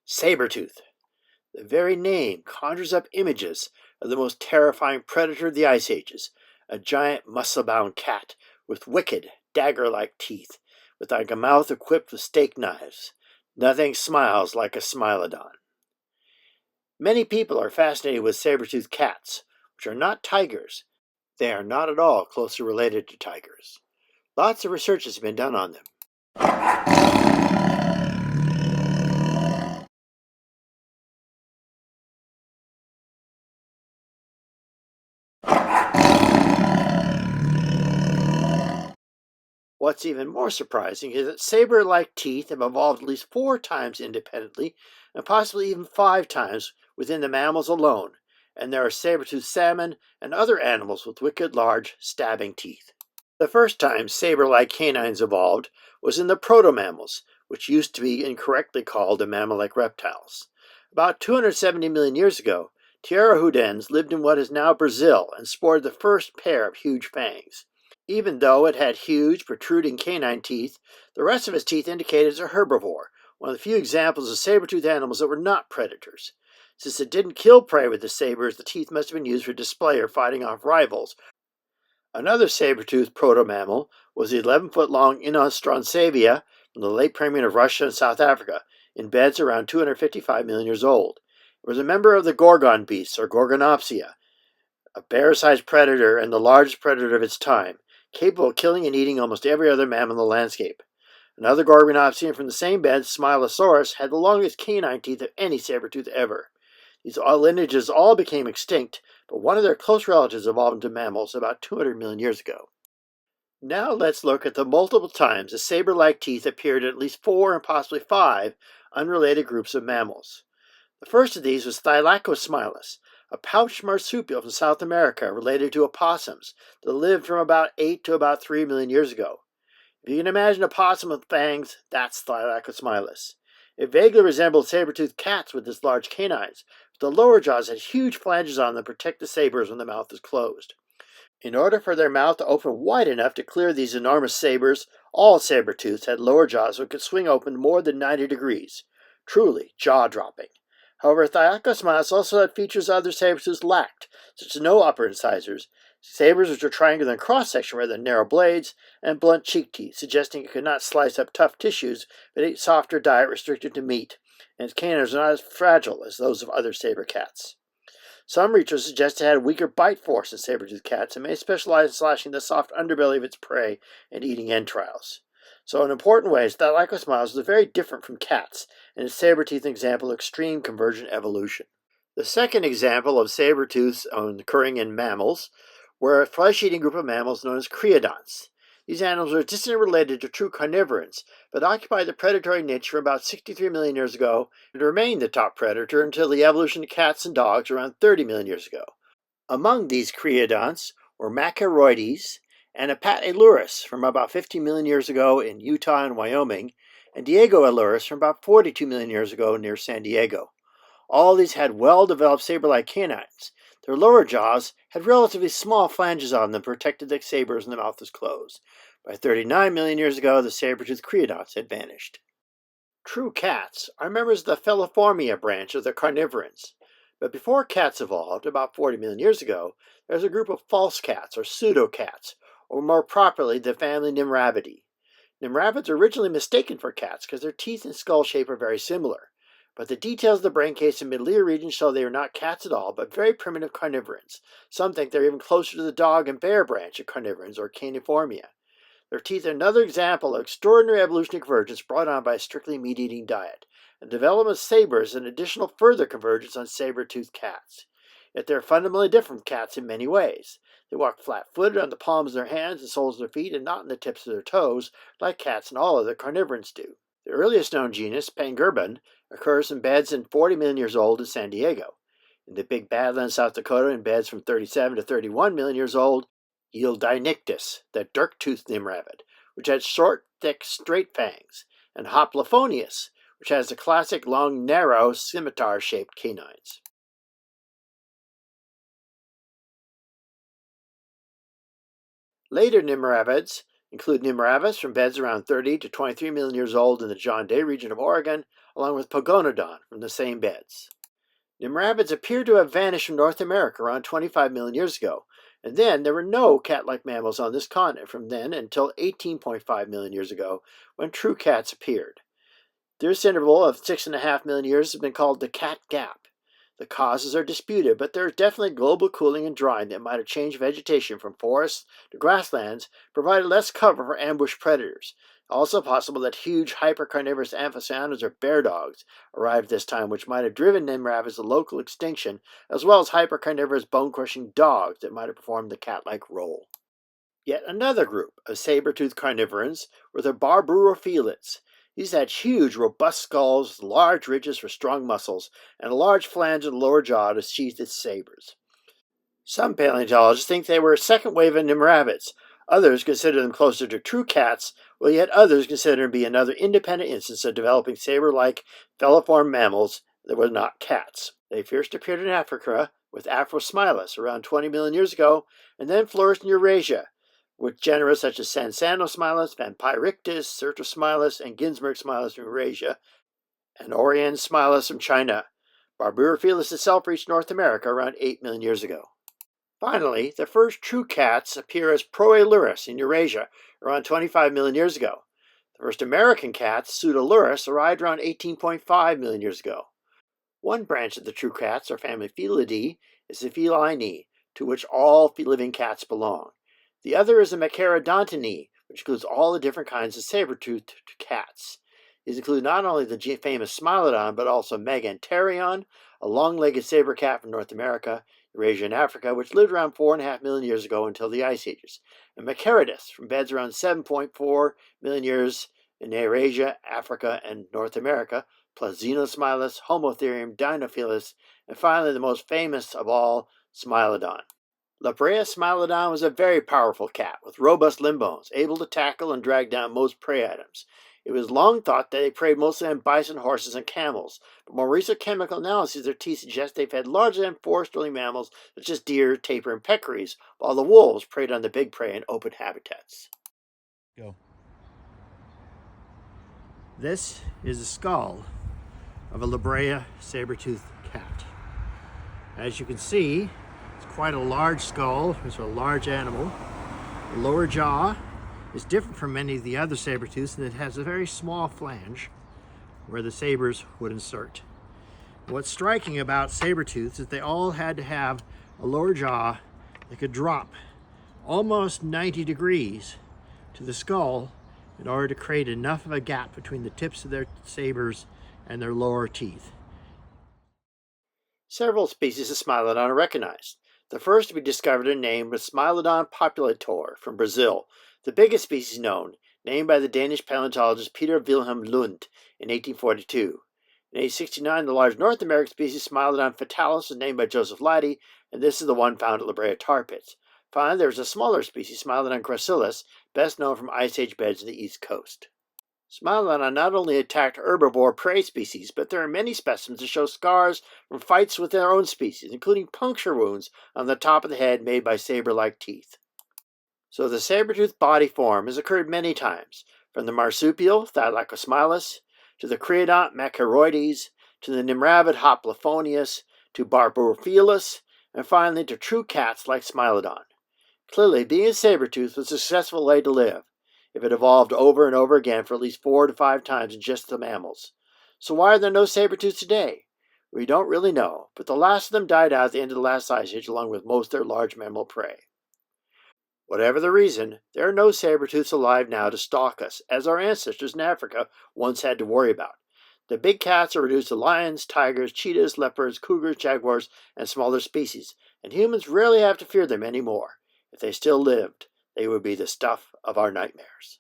Sabertooth. The very name conjures up images of the most terrifying predator of the Ice Ages, a giant muscle-bound cat with wicked, dagger-like teeth, with like a mouth equipped with steak knives. Nothing smiles like a smilodon. Many people are fascinated with saber-toothed cats, which are not tigers. They are not at all closely related to tigers. Lots of research has been done on them. What's even more surprising is that saber-like teeth have evolved at least 4 times independently, and possibly even 5 times within the mammals alone, and there are saber-toothed salmon and other animals with wicked large, stabbing teeth. The first time saber-like canines evolved was in the proto-mammals, which used to be incorrectly called the mammal-like reptiles. About 270 million years ago, Tierra-Hudens lived in what is now Brazil and sported the first pair of huge fangs. Even though it had huge, protruding canine teeth, the rest of its teeth indicated it was a herbivore, one of the few examples of saber-toothed animals that were not predators. Since it didn't kill prey with the sabers, the teeth must have been used for display or fighting off rivals. Another saber-toothed proto-mammal was the 11-foot-long Inostrancevia from the late Permian of Russia and South Africa, in beds around 255 million years old. It was a member of the gorgon beasts, or Gorgonopsia, a bear-sized predator and the largest predator of its time, capable of killing and eating almost every other mammal in the landscape. Another Gorgonopsian from the same bed, Smilosaurus, had the longest canine teeth of any saber-tooth ever. These lineages all became extinct, but one of their close relatives evolved into mammals about 200 million years ago. Now let's look at the multiple times the saber-like teeth appeared in at least 4 and possibly 5 unrelated groups of mammals. The first of these was Thylacosmilus, a pouched marsupial from South America related to opossums that lived from about 8 to about 3 million years ago. If you can imagine a possum with fangs, that's Thylacosmilus. It vaguely resembled saber-toothed cats with its large canines, but the lower jaws had huge flanges on them to protect the sabers when the mouth is closed. In order for their mouth to open wide enough to clear these enormous sabers, all saber-tooths had lower jaws that could swing open more than 90 degrees. Truly jaw-dropping. However, Thylacosmilus also had features other saber-tooths lacked, such as no upper incisors, sabers which are triangular in cross-section rather than narrow blades, and blunt cheek teeth, suggesting it could not slice up tough tissues, but ate softer diet restricted to meat, and its canines are not as fragile as those of other saber cats. Some researchers suggest it had a weaker bite force than saber-toothed cats and may specialize in slashing the soft underbelly of its prey and eating entrails. So in important ways, Thylacosmilus was very different from cats, and its saber-tooth an example of extreme convergent evolution. The second example of saber-tooths occurring in mammals were a flesh-eating group of mammals known as creodonts. These animals are distantly related to true carnivorans, but occupied the predatory niche from about 63 million years ago and remained the top predator until the evolution of cats and dogs around 30 million years ago. Among these creodonts were Macharoides and Apatylurus from about 50 million years ago in Utah and Wyoming, and Diegoelurus from about 42 million years ago near San Diego. All these had well-developed saber-like canines. Their lower jaws had relatively small flanges on them protected the sabers when the mouth was closed. By 39 million years ago, the saber-toothed creodonts had vanished. True cats are members of the Feliformia branch of the carnivorans. But before cats evolved, about 40 million years ago, there was a group of false cats, or pseudo-cats, or more properly, the family Nimrabidae. Nimrabids are originally mistaken for cats because their teeth and skull shape are very similar. But the details of the brain case and middle ear region show they are not cats at all, but very primitive carnivorans. Some think they're even closer to the dog and bear branch of carnivorans, or Caniformia. Their teeth are another example of extraordinary evolutionary convergence brought on by a strictly meat-eating diet. And the development of sabers is an additional further convergence on saber-toothed cats. Yet they are fundamentally different from cats in many ways. They walk flat-footed on the palms of their hands and soles of their feet and not on the tips of their toes, like cats and all other carnivorans do. The earliest known genus, Pangerban, occurs in beds in 40 million years old in San Diego. In the Big Badlands, South Dakota, in beds from 37 to 31 million years old, yield Dinictus, the dirk-toothed nimravid, which had short, thick, straight fangs, and Hoplophonius, which has the classic long, narrow, scimitar-shaped canines. Later nimravids include Nimravus from beds around 30 to 23 million years old in the John Day region of Oregon, along with Pogonodon from the same beds. Nimrabids appear to have vanished from North America around 25 million years ago, and then there were no cat-like mammals on this continent from then until 18.5 million years ago, when true cats appeared. This interval of 6.5 million years has been called the Cat Gap. The causes are disputed, but there is definitely global cooling and drying that might have changed vegetation from forests to grasslands, provided less cover for ambush predators. Also possible that huge hypercarnivorous amphicyonids or bear dogs arrived at this time, which might have driven nimrabids to local extinction, as well as hypercarnivorous bone-crushing dogs that might have performed the cat-like role. Yet another group of saber-toothed carnivorans were the Barburophilids. These had huge, robust skulls with large ridges for strong muscles and a large flange in the lower jaw to sheath its sabers. Some paleontologists think they were a second wave of nimrabids. Others consider them closer to true cats, while yet others consider them to be another independent instance of developing saber-like falciform mammals that were not cats. They first appeared in Africa with Afrosmilus around 20 million years ago, and then flourished in Eurasia, with genera such as Sansanosmilus, Vampyrictus, Certosmilus, and Ginsbergsmilus from Eurasia, and Oriensmilus from China. Barburophilus itself reached North America around 8 million years ago. Finally, the first true cats appear as Proailurus in Eurasia around 25 million years ago. The first American cats, Pseudolurus, arrived around 18.5 million years ago. One branch of the true cats, or family Felidae, is the Feline, to which all living cats belong. The other is the Machaerodontidae, which includes all the different kinds of saber-toothed cats. These include not only the famous Smilodon, but also Meganterion, a long-legged saber cat from North America, Eurasia, and Africa, which lived around 4.5 million years ago until the Ice Ages, and Machaerodus from beds around 7.4 million years in Eurasia, Africa, and North America, plus Xenosmilus, Homotherium, Dinofelis, and finally the most famous of all, Smilodon. La Brea Smilodon was a very powerful cat with robust limb bones, able to tackle and drag down most prey items. It was long thought that they preyed mostly on bison, horses, and camels, but more recent chemical analyses of their teeth suggest they fed largely on forest-dwelling mammals such as deer, tapir, and peccaries, while the wolves preyed on the big prey in open habitats. Go. This is the skull of a La Brea saber-toothed cat. As you can see, it's quite a large skull. It's a large animal. The lower jaw is different from many of the other saber-tooths in that it has a very small flange where the sabers would insert. What's striking about saber-tooths is they all had to have a lower jaw that could drop almost 90 degrees to the skull in order to create enough of a gap between the tips of their sabers and their lower teeth. Several species of Smilodon are recognized. The first to be discovered and named was Smilodon populator from Brazil, the biggest species known, named by the Danish paleontologist Peter Wilhelm Lund in 1842. In 1869, the large North American species Smilodon fatalis was named by Joseph Leidy, and this is the one found at La Brea tar pits. Finally, there is a smaller species, Smilodon gracilis, best known from Ice Age beds on the East Coast. Smilodon not only attacked herbivore prey species, but there are many specimens that show scars from fights with their own species, including puncture wounds on the top of the head made by saber-like teeth. So the saber-toothed body form has occurred many times, from the marsupial, Thylacosmilus, to the creodont Machaeroides, to the nimrabid Hoplophoneus, to Barburophilus, and finally to true cats like Smilodon. Clearly, being a saber-tooth was a successful way to live, if it evolved over and over again for at least 4 to 5 times in just the mammals. So why are there no saber-tooths today? We don't really know, but the last of them died out at the end of the last ice age along with most of their large mammal prey. Whatever the reason, there are no saber-tooths alive now to stalk us, as our ancestors in Africa once had to worry about. The big cats are reduced to lions, tigers, cheetahs, leopards, cougars, jaguars, and smaller species, and humans rarely have to fear them anymore. If they still lived, they would be the stuff of our nightmares.